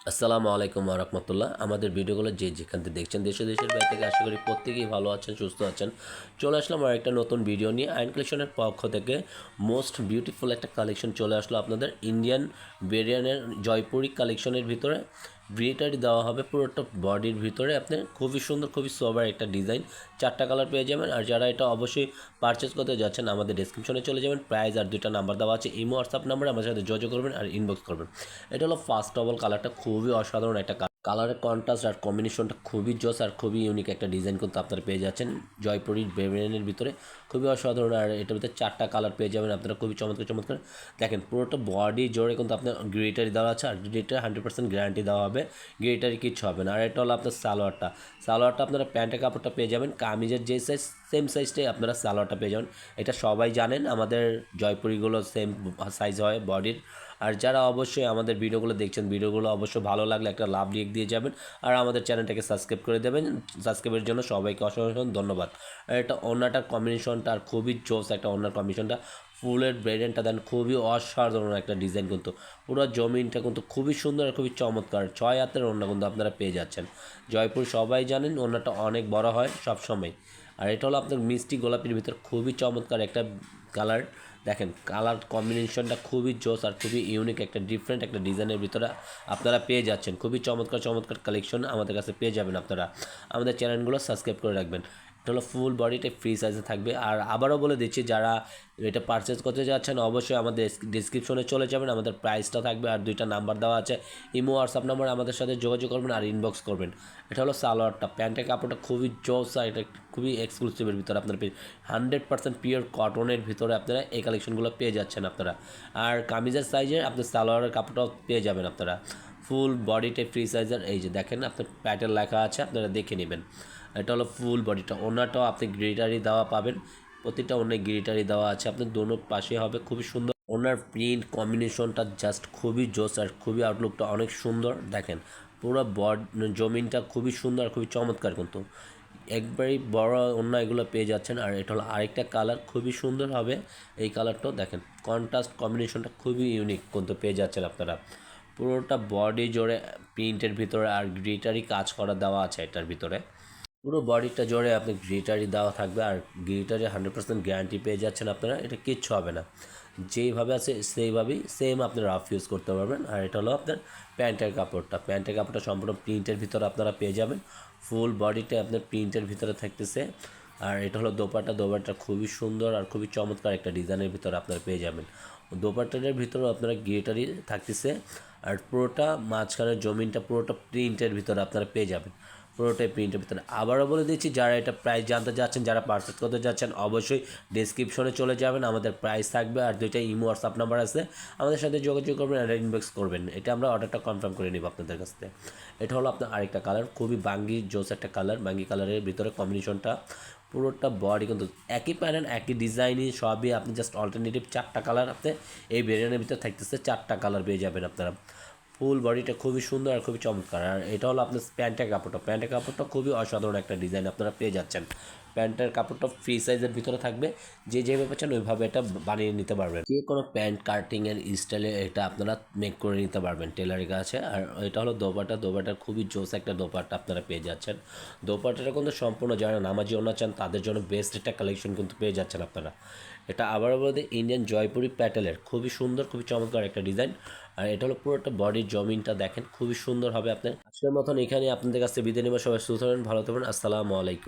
আসসালামু আলাইকুম রহমতুল্লাহ। আমাদের ভিডিওগুলো যেখান থেকে দেখছেন দেশের বাইরে থেকে আশা করি প্রত্যেকেই ভালো আছেন, সুস্থ আছেন। চলে আসলাম আর একটা নতুন ভিডিও নিয়ে। আইন কালেকশনের পক্ষ থেকে মোস্ট বিউটিফুল একটা কালেকশন চলে আসলো আপনাদের ইন্ডিয়ান ভেরিয়ানের জয়পুরি কালেকশনের ভিতরে গ্রিটারি দেওয়া হবে পুরোটা বডির ভিতরে। আপনার খুবই সুন্দর, খুবই সোবার একটা ডিজাইন, 4টা কালার পেয়ে যাবেন। আর যারা এটা অবশ্যই পারচেস করতে যাচ্ছেন আমাদের ডেসক্রিপশনে চলে যাবেন, প্রাইস আর 2টা নাম্বার দেওয়া আছে, ইমো হোয়াটসঅ্যাপ নাম্বারে আমার সাথে যোগাযোগ করবেন আর ইনবক্স করবেন। এটা হলো ফার্স্ট অফ অল কালারটা খুবই অসাধারণ একটা কালারের কন্ট্রাস্ট আর কম্বিনেশনটা খুবই জোস আর খুবই ইউনিক একটা ডিজাইন কিন্তু আপনারা পেয়ে যাচ্ছেন জয়পুরির বেভেনের ভিতরে। খুবই অসাধারণ। আর এটার ভিতরে 4টা কালার পেয়ে যাবেন আপনারা, খুবই চমৎকার চমৎকার। দেখেন পুরোটা বডি জোরে কিন্তু আপনার গ্রিটারি দেওয়া আছে, আর গ্রিটারি 100% গ্যারান্টি দেওয়া হবে, গ্রিটারি কিচ্ছু হবে না। আর এটা হলো আপনার সালোয়ারটা আপনারা প্যান্টের কাপড়টা পেয়ে যাবেন কামিজের যে সাইজ সেম সাইজটাই আপনারা সালোয়ারটা পেয়ে যাবেন। এটা সবাই জানেন, আমাদের জয়পুরিগুলো সেম সাইজ হয় বডির। আর যারা অবশ্যই আমাদের ভিডিওগুলো দেখছেন, ভিডিওগুলো অবশ্যই ভালো লাগলে একটা লাভ দিয়ে যাবেন আর আমাদের চ্যানেলটাকে সাবস্ক্রাইব করে দেবেন। সাবস্ক্রাইবের জন্য সবাইকে অসংখ্য ধন্যবাদ। আর এটা ওড়নাটার কম্বিনেশনটা আর খুবই জোস একটা ওড়নার কম্বিনেশনটা, ফুলের ব্রেডেনটা দেন খুবই অসাধারণ একটা ডিজাইন কিন্তু। পুরো জমিনটা কিন্তু খুবই সুন্দর আর খুবই চমৎকার। 6 হাতের ওড়না কিন্তু আপনারা পেয়ে যাচ্ছেন। জয়পুর সবাই জানেন ওড়নাটা অনেক বড় হয় সবসময়। আর এটা হলো আপনার মিষ্টি গোলাপির ভিতর খুবই চমৎকার একটা কালার। দেখেন কালার কম্বিনেশনটা খুবই জোস আর খুবই ইউনিক একটা ডিফারেন্ট একটা ডিজাইনের ভিতরে আপনারা পেয়ে যাচ্ছেন। খুবই চমৎকার চমৎকার কালেকশন আমাদের কাছে পেয়ে যাবেন আপনারা। আমাদের চ্যানেলগুলো সাবস্ক্রাইব করে রাখবেন। এটা হলো ফুল বডিটা ফ্রি সাইজে থাকবে। আর আবারও বলে দিচ্ছি, যারা এটা পারচেস করতে যাচ্ছেন অবশ্যই আমাদের ডিসক্রিপশনে চলে যাবেন, আমাদের প্রাইসটা থাকবে আর 2টা নাম্বার দেওয়া আছে, ইমো হোয়াটসঅ্যাপ নাম্বার আমাদের সাথে যোগাযোগ করবেন আর ইনবক্স করবেন। এটা হলো সালোয়ারটা, প্যান্টের কাপড়টা খুবই জোস আর এটা খুবই এক্সক্লুসিভের ভিতরে আপনারা 100% পিওর কটনের ভিতরে আপনারা এই কালেকশনগুলো পেয়ে যাচ্ছেন আপনারা। আর কামিজের সাইজের আপনার সালোয়ারের কাপড়টাও পেয়ে যাবেন আপনারা। ফুল বডিটা ফ্রি সাইজের, এই যে দেখেন আপনার প্যাটার্ন লেখা আছে, আপনারা দেখে নেবেন। এটা হলো ফুল বডিটা। ওনাটাও আপনি গ্রিটারি দেওয়া পাবেন, প্রতিটা অনেক গ্রিটারি দেওয়া আছে, আপনার দোনো পাশে হবে খুবই সুন্দর। ওনার প্রিন্ট কম্বিনেশনটা জাস্ট খুবই জোস আর খুবই আউটলুকটা অনেক সুন্দর। দেখেন পুরো জমিনটা খুবই সুন্দর আর খুবই চমৎকার কিন্তু একবারই বড় অন্য এগুলো পেয়ে যাচ্ছেন। আর এটা হলো আরেকটা কালার, খুবই সুন্দর হবে এই কালারটাও। দেখেন কন্ট্রাস্ট কম্বিনেশনটা খুবই ইউনিক কিন্তু পেয়ে যাচ্ছেন আপনারা। পুরোটা বডি জোরে প্রিন্টের ভিতরে আর গ্রিটারি কাজ করা দেওয়া আছে এটার ভিতরে। পুরো বডিটা জোরে আপনি গ্রিটারি দেওয়া থাকবে আর গ্রিটারি 100% গ্যারান্টি পেয়ে যাচ্ছেন আপনারা। এটা কিচ্ছু হবে না, যেইভাবে আছে সেইভাবেই সেম আপনি রাফ ইউজ করতে পারবেন। আর এটা হলো আপনার প্যান্টের কাপড়টা সম্পূর্ণ প্রিন্টের ভিতরে আপনারা পেয়ে যাবেন। ফুল বডিটা আপনার প্রিন্টের ভিতরে থাকতেছে। আর এটা হলো দোপাট্টা খুবই সুন্দর আর খুবই চমৎকার একটা ডিজাইনের ভিতরে আপনারা পেয়ে যাবেন। দোপাট্টাটার ভিতরেও আপনারা গ্রিটারি থাকতেছে। আর পুরোটা মাঝখানের জমিনটা পুরোটা প্রিন্টের ভিতরে আপনারা পেয়ে যাবেন, পুরোটাই প্রিন্টের ভিতরে। আবারও বলে দিচ্ছি, যারা এটা প্রাইস জানতে যাচ্ছেন, যারা পারচেস করতে যাচ্ছেন অবশ্যই ডেসক্রিপশনে চলে যাবেন, আমাদের প্রাইস থাকবে আর 2টা ইমো হোয়াটসঅ্যাপ নাম্বার আছে, আমাদের সাথে যোগাযোগ করবেন আর ইনবক্স করবেন। এটা আমরা অর্ডারটা কনফার্ম করে নিব আপনাদের কাছ থেকে। এটা হলো আপনার আরেকটা কালার, খুবই বাঙ্গি জোস একটা কালার, বাঙ্গি কালারের ভিতরে কম্বিনেশনটা। পুরোটা বডি কিন্তু একই প্যাটার্ন একই ডিজাইনই সবই, আপনি জাস্ট অল্টারনেটিভ 4টা কালার আপনি এই ভেরিয়েন্টের ভিতরে থাকতেছে, 4টা কালার পেয়ে যাবেন আপনারা। ফুল বডিটা খুবই সুন্দর আর খুবই চমৎকার। আর এটা হলো আপনার প্যান্টের কাপড়টা খুবই অসাধারণ একটা ডিজাইন আপনারা পেয়ে যাচ্ছেন। প্যান্টের কাপড়টা ফ্রি সাইজের ভিতরে থাকবে, যে যেভাবে চান ওইভাবে এটা বানিয়ে নিতে পারবেন। যে কোনো প্যান্ট কাটিংয়ের স্টাইলে এটা আপনারা মেক করে নিতে পারবেন টেলারের কাছে। আর এটা হলো দোপাট্টার খুবই জোস একটা দোপাট্টা আপনারা পেয়ে যাচ্ছেন। দোপাট্টাটা কিন্তু সম্পূর্ণ যারা নামাজি ওনা চান তাদের জন্য বেস্ট একটা কালেকশন কিন্তু পেয়ে যাচ্ছেন আপনারা। এটা আবারও বলতে ইন্ডিয়ান জয়পুরি প্যাটেলের খুবই সুন্দর খুবই চমৎকার একটা ডিজাইন। আর এটা হলো পুরোটা বডির জমিনটা দেখেন খুবই সুন্দর হবে আপনার। আজকের মতন এখানে আপনাদের কাছে বিদায় নেব, সবাই সুস্থ থাকবেন, ভালো থাকবেন, আসসালামু আলাইকুম।